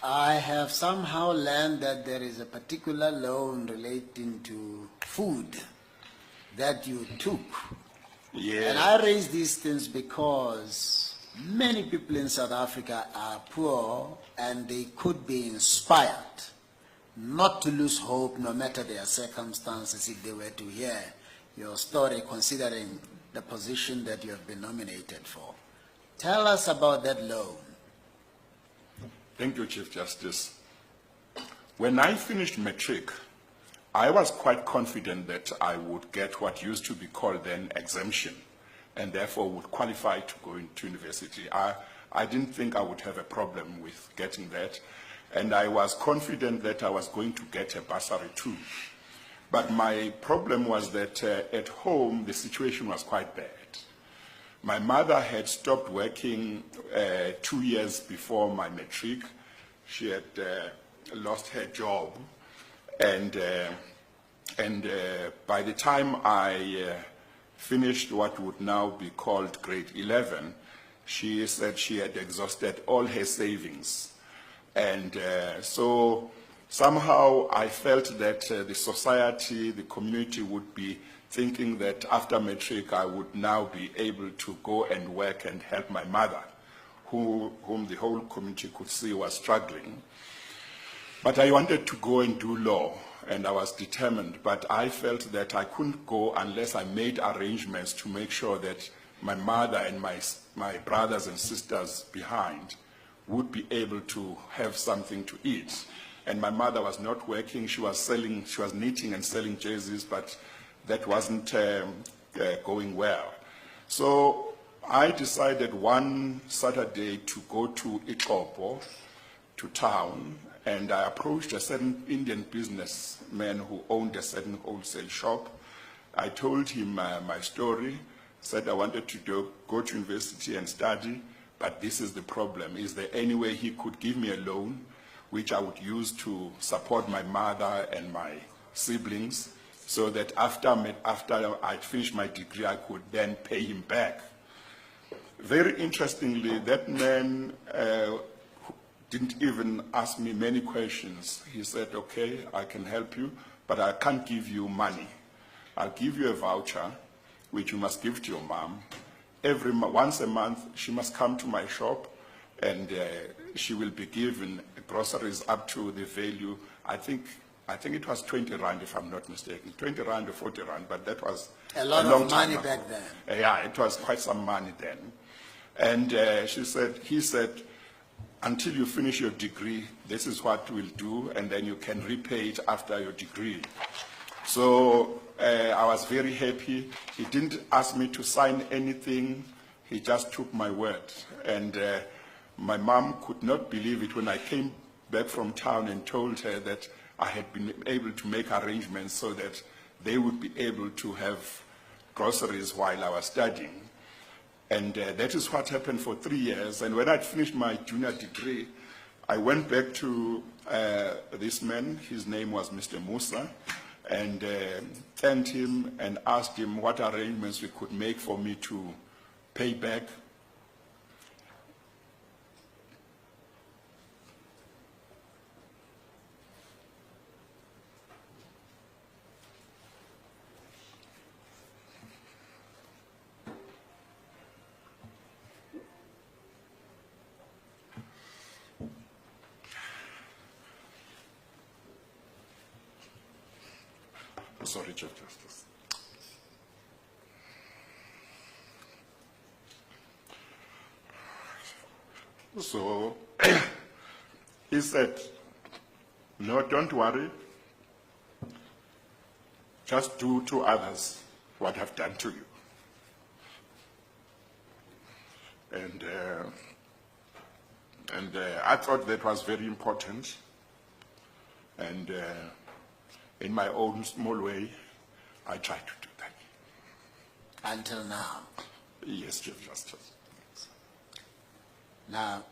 I have somehow learned that there is a particular loan relating to food that you took. Yeah. And I raise these things because many people in South Africa are poor and they could be inspired not to lose hope no matter their circumstances if they were to hear your story, considering the position that you have been nominated for. Tell us about that loan. Thank you, Chief Justice. When I finished matric, I was quite confident that I would get what used to be called then exemption, and therefore would qualify to go into university. I didn't think I would have a problem with getting that, and I was confident that I was going to get a bursary too. But my problem was that at home, the situation was quite bad. My mother had stopped working 2 years before my matric. She had lost her job, and by the time I finished what would now be called grade 11, she said she had exhausted all her savings. And so somehow I felt that the society, the community would be thinking that after matric I would now be able to go and work and help my mother, whom the whole community could see was struggling. But I wanted to go and do law, and I was determined, but I felt that I couldn't go unless I made arrangements to make sure that my mother and my brothers and sisters behind would be able to have something to eat. And my mother was not working, she was knitting and selling jerseys, but that wasn't going well. So I decided one Saturday to go to Ixopo, to town, and I approached a certain Indian businessman who owned a certain wholesale shop. I told him my story, said I wanted to go to university and study, but this is the problem. Is there any way he could give me a loan which I would use to support my mother and my siblings, so that after I'd finished my degree, I could then pay him back? Very interestingly, that man didn't even ask me many questions. He said, okay, I can help you, but I can't give you money. I'll give you a voucher, which you must give to your mom. Once a month, she must come to my shop, and she will be given groceries up to the value, I think it was 20 rand, if I'm not mistaken, 20 rand or 40 rand, but that was a lot of money back then. Yeah, it was quite some money then. And he said, until you finish your degree, this is what we'll do, and then you can repay it after your degree. So I was very happy. He didn't ask me to sign anything. He just took my word. And my mom could not believe it when I came back from town and told her that I had been able to make arrangements so that they would be able to have groceries while I was studying. And that is what happened for 3 years. And when I'd finished my junior degree, I went back to this man. His name was Mr. Musa, and thanked him and asked him what arrangements we could make for me to pay back. Sorry, Chief Justice. So he said, no, don't worry. Just do to others what I've done to you. And I thought that was very important. And in my own small way, I tried to do that. Until now? Yes, Chief Justice. Now,